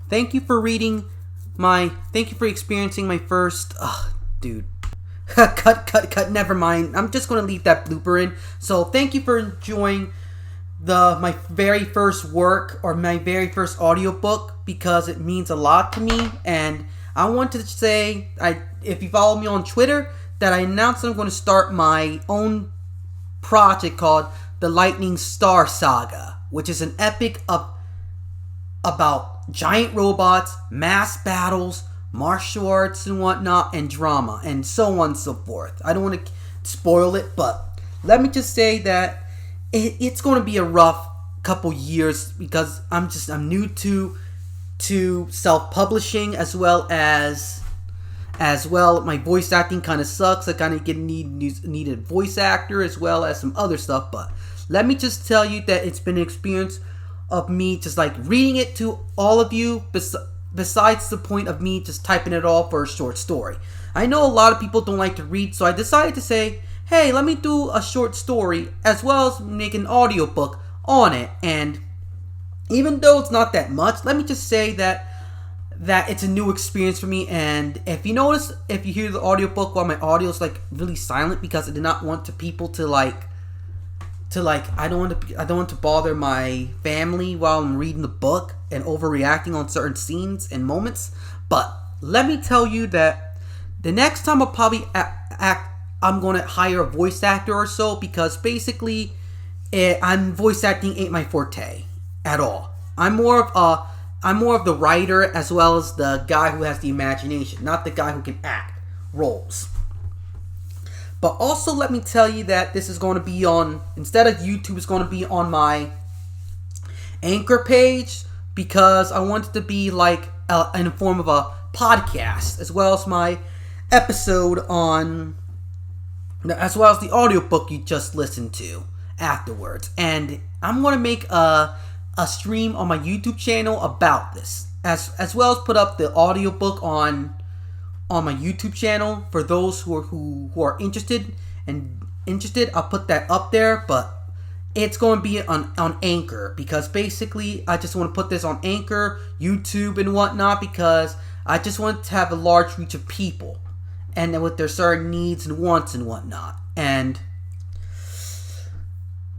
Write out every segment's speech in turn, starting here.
Thank you for reading my. Thank you for experiencing my first. Dude. cut. Never mind. I'm just gonna leave that blooper in. So thank you for enjoying my very first work or my very first audiobook because it means a lot to me. And I want to say, if you follow me on Twitter, that I announced that I'm going to start my own project called the Lighting Star Saga, which is an epic about giant robots, mass battles, martial arts and whatnot, and drama, and so on and so forth. I don't want to spoil it, but let me just say that it's going to be a rough couple years because I'm new to self-publishing as well. My voice acting kind of sucks. I kind of need a voice actor as well as some other stuff. But let me just tell you that it's been an experience of me just like reading it to all of you. Besides the point of me just typing it all for a short story. I know a lot of people don't like to read, so I decided to say, hey, let me do a short story as well as make an audiobook on it. And even though it's not that much, let me just say that it's a new experience for me. And if you hear the audiobook while my audio is like really silent because I did not want people to I don't want to bother my family while I'm reading the book and overreacting on certain scenes and moments. But let me tell you that the next time I'll probably I'm going to hire a voice actor or so because basically voice acting ain't my forte at all. I'm more of the writer as well as the guy who has the imagination, not the guy who can act roles. But also let me tell you that this is going to be instead of YouTube, it's going to be on my Anchor page because I want it to be like in the form of a podcast as well as my episode as well as the audiobook you just listened to afterwards. And I'm going to make a stream on my YouTube channel about this as well as put up the audiobook on my YouTube channel for those who are interested. I'll put that up there, but it's going to be on Anchor because basically I just want to put this on Anchor, YouTube, and whatnot because I just want to have a large reach of people and with their certain needs and wants and whatnot. And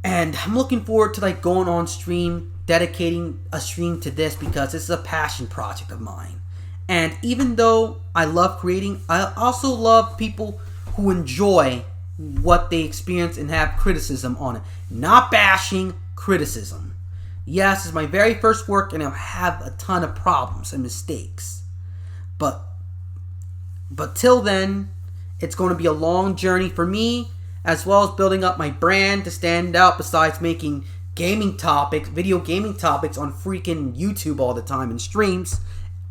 I'm looking forward to like going on stream, dedicating a stream to this because this is a passion project of mine. And even though I love creating, I also love people who enjoy what they experience and have criticism on it. Not bashing, criticism. Yes, it's my very first work and I'll have a ton of problems and mistakes. But till then, it's going to be a long journey for me as well as building up my brand to stand out besides making video gaming topics on freaking YouTube all the time and streams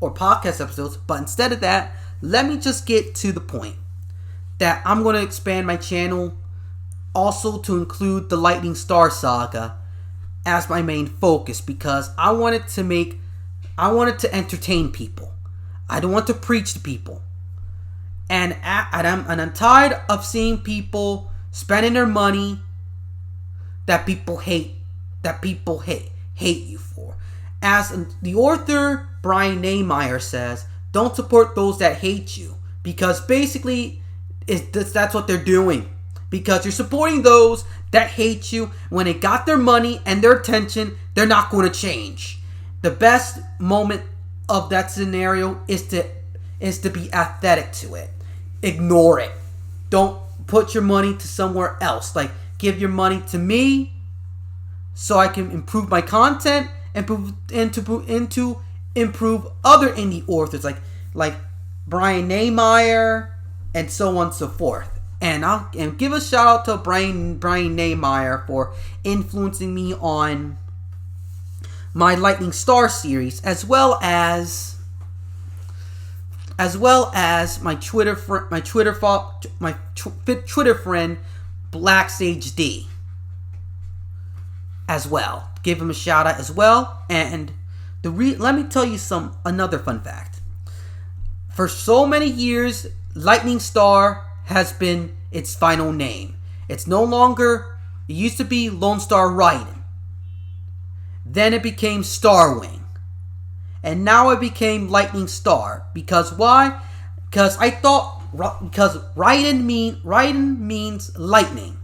or podcast episodes. But instead of that, let me just get to the point that I'm going to expand my channel also to include the Lighting Star Saga as my main focus because I wanted to entertain people. I don't want to preach to people. And I'm tired of seeing people spending their money that people hate you for. As the author Brian Nehmeyer says, don't support those that hate you because basically that's what they're doing. Because you're supporting those that hate you when they got their money and their attention, they're not going to change. The best moment of that scenario is to be apathetic to it. Ignore it. Don't put your money to somewhere else. Like, give your money to me so I can improve my content and improve other indie authors like Brian Nehmeyer and so on and so forth. And give a shout out to Brian Nehmeyer for influencing me on my Lightning Star series, as well as my Twitter friend Black Sage D. As well, give him a shout out as well. And let me tell you another fun fact. For so many years, Lightning Star has been its final name. It's no longer. It used to be Lone Star Raiden. Then it became Starwing. and now it became Lightning Star. Because why? Because I thought, because Raiden means lightning.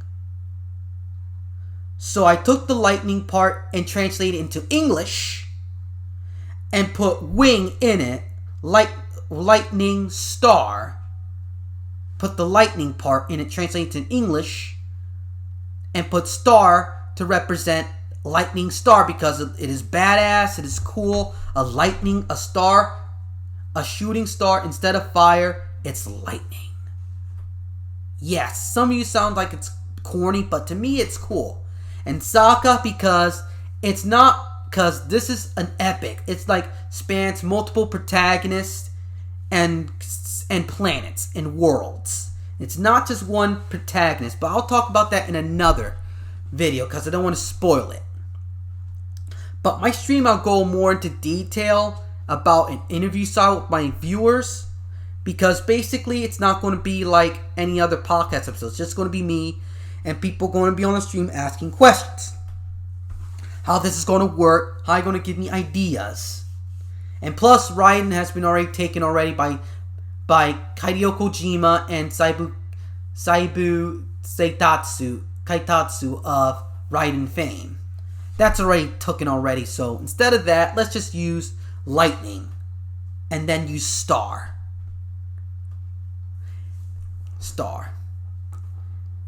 So I took the lightning part and translated it into English and put wing in it, Lightning Star. Put the lightning part in it, translated into English, and put star to represent Lightning Star because it is badass, it is cool. A star, a shooting star instead of fire, it's lightning. Yes, some of you sound like it's corny, but to me it's cool. And Saga because it's not, because this is an epic. It's like spans multiple protagonists and planets and worlds. It's not just one protagonist, but I'll talk about that in another video because I don't want to spoil it. But my stream, I'll go more into detail about an interview style with my viewers, because basically it's not going to be like any other podcast episode. It's just going to be me and people going to be on the stream asking questions. How this is going to work, how you're going to give me ideas. And plus, Raiden has been already taken by Hideo Kojima and Saibu Kaitatsu of Raiden fame. That's already taken already, so instead of that, let's just use lightning and then use star.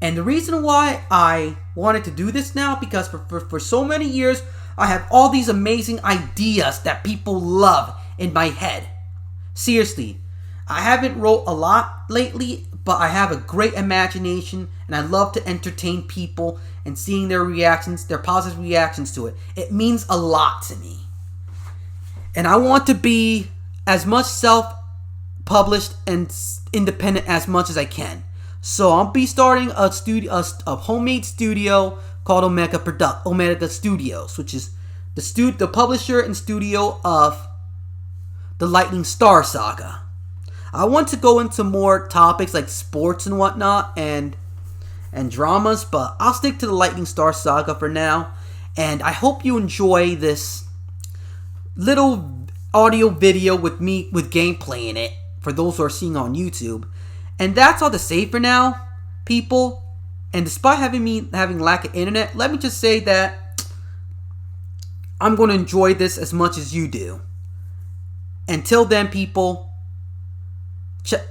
And the reason why I wanted to do this now, because for so many years, I have all these amazing ideas that people love in my head. Seriously, I haven't wrote a lot lately, but I have a great imagination and I love to entertain people and seeing their reactions, their positive reactions to it. It means a lot to me. And I want to be as much self-published and independent as much as I can. So I'll be starting a homemade studio called Omega Studios, which is the publisher and studio of the Lighting Star Saga. I want to go into more topics like sports and whatnot and dramas, but I'll stick to the Lighting Star Saga for now. And I hope you enjoy this little audio video with me with gameplay in it for those who are seeing on YouTube. And that's all to say for now, people. And despite having lack of internet, let me just say that I'm going to enjoy this as much as you do. Until then, people,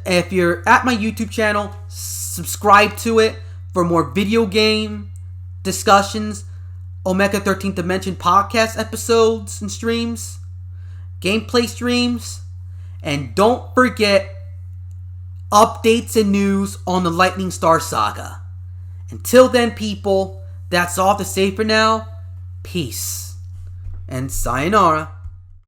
if you're at my YouTube channel, subscribe to it for more video game discussions, Omega 13th Dimension podcast episodes and streams, gameplay streams, and don't forget updates and news on the Lightning Star Saga. Until then, people, that's all to say for now. Peace and sayonara.